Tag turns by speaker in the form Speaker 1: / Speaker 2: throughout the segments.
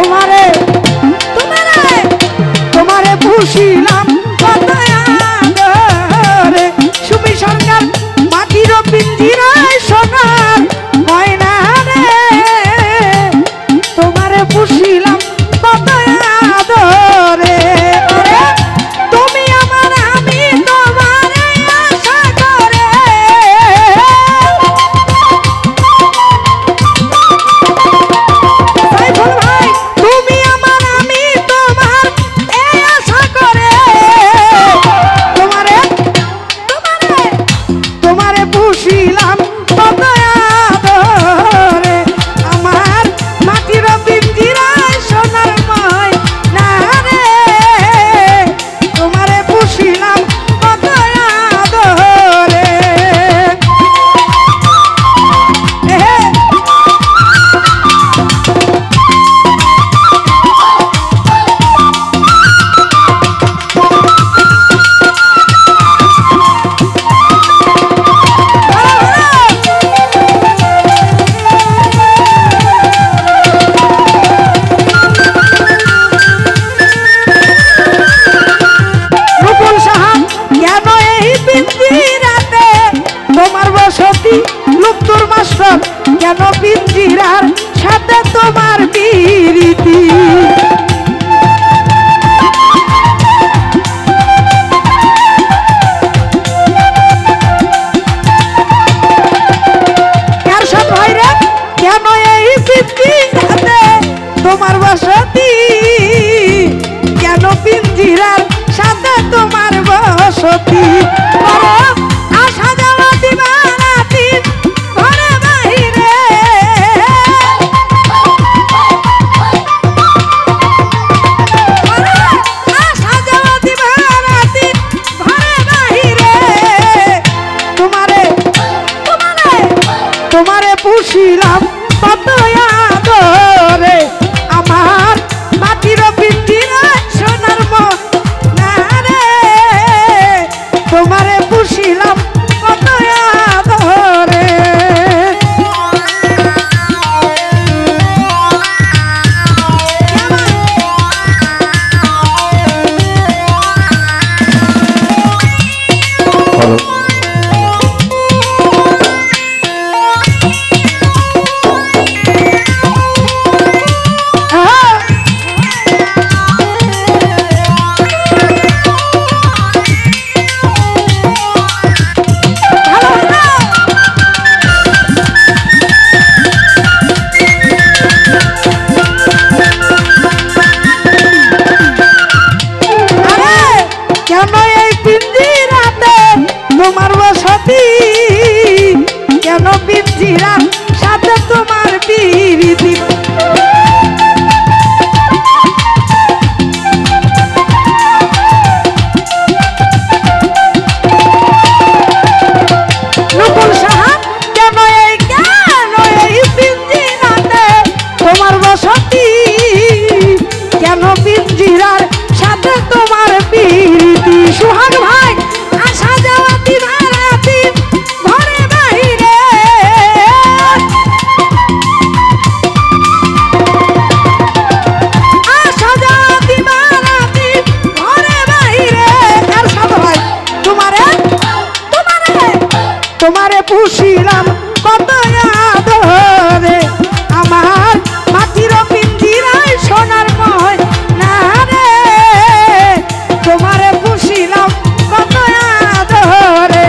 Speaker 1: তোমারে তোমারে তোমারে পুষিলাম কত আদরে সুমি সরকার মাটির পিঞ্জিরায় সোনার ময়না রে তোমারে পুষিলাম কত আদরে তুমি আমার আমি তোমারে আশা করে সাইফুল ভাই তুমি আমার আমি তোমার এই আশা করে তোমারে তোমারে তোমারে পুষিলাম কত আদরে আমার মাটির পিঞ্জিরায় সোনার ময়না রে তোমারে পুষিলাম কত আদরে রূপল সাহা কেন এই পিঞ্জিরাতে তোমার বসতি লুপ্তর মাস্টার কেন পিঞ্জিরার সাথে তোমার বিরীতি কার সাথে হয় রে কেন এই পিঞ্জিরাতে তোমার বসতি কেন পিঞ্জিরার সাথে তোমার বসতি করো আশা যাওয়া দিবারাতি ঘরে বাহিরে করো আশা যাওয়া দিবারাতি ঘরে বাহিরে তোমারে তোমারে তোমারে পুষিলাম কত আদরে আমার মাটির পিঞ্জিরায় সোনার ময়না রে তোমারে পুষিলাম কত আদরে
Speaker 2: হ্যালো
Speaker 1: কেন এই পিঞ্জিরাতে তোমার বসতি কেন পিঞ্জিরার সাথে তোমার বিরীতি রূপল সাহা কেন এই পিঞ্জিরাতে তোমার বসতি কেন পিঞ্জিরার সাথে তোমার বিরীতি সুহাগ ভাই আশা যাওয়া দিবারাতি ঘরে বাহিরে আশা যাওয়া দিবারাতি ঘরে বাহিরে আর সাথে ভাই তোমারে তোমারে তোমারে পুষিলাম কত আদরে আমার মাটির পিঞ্জিরায় সোনার ময়না রে তোমারে পুষিলাম কত আদরে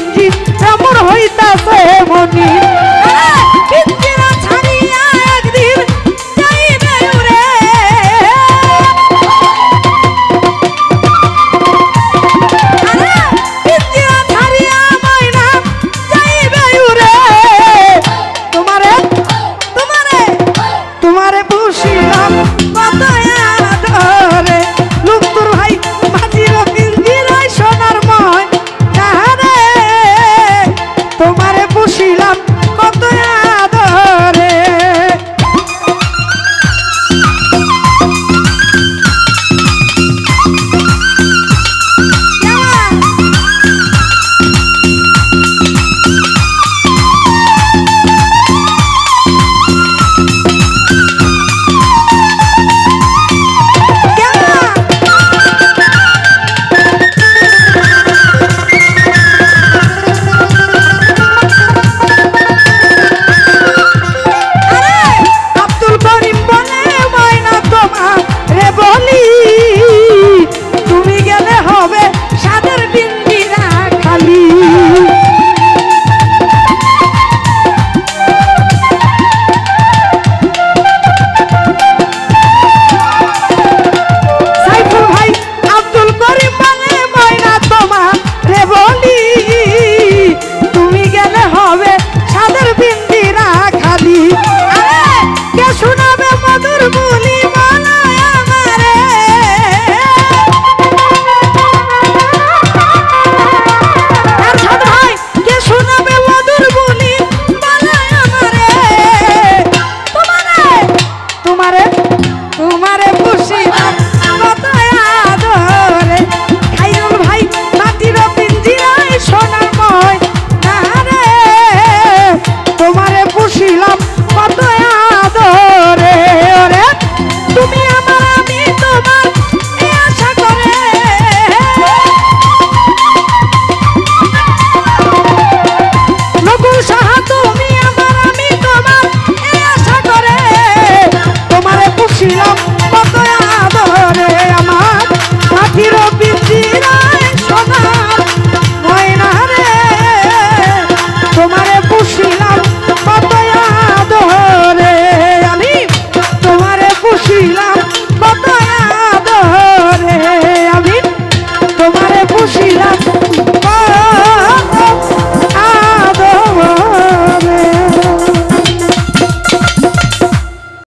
Speaker 1: গেঞ্জি এমন হইতাছে মনি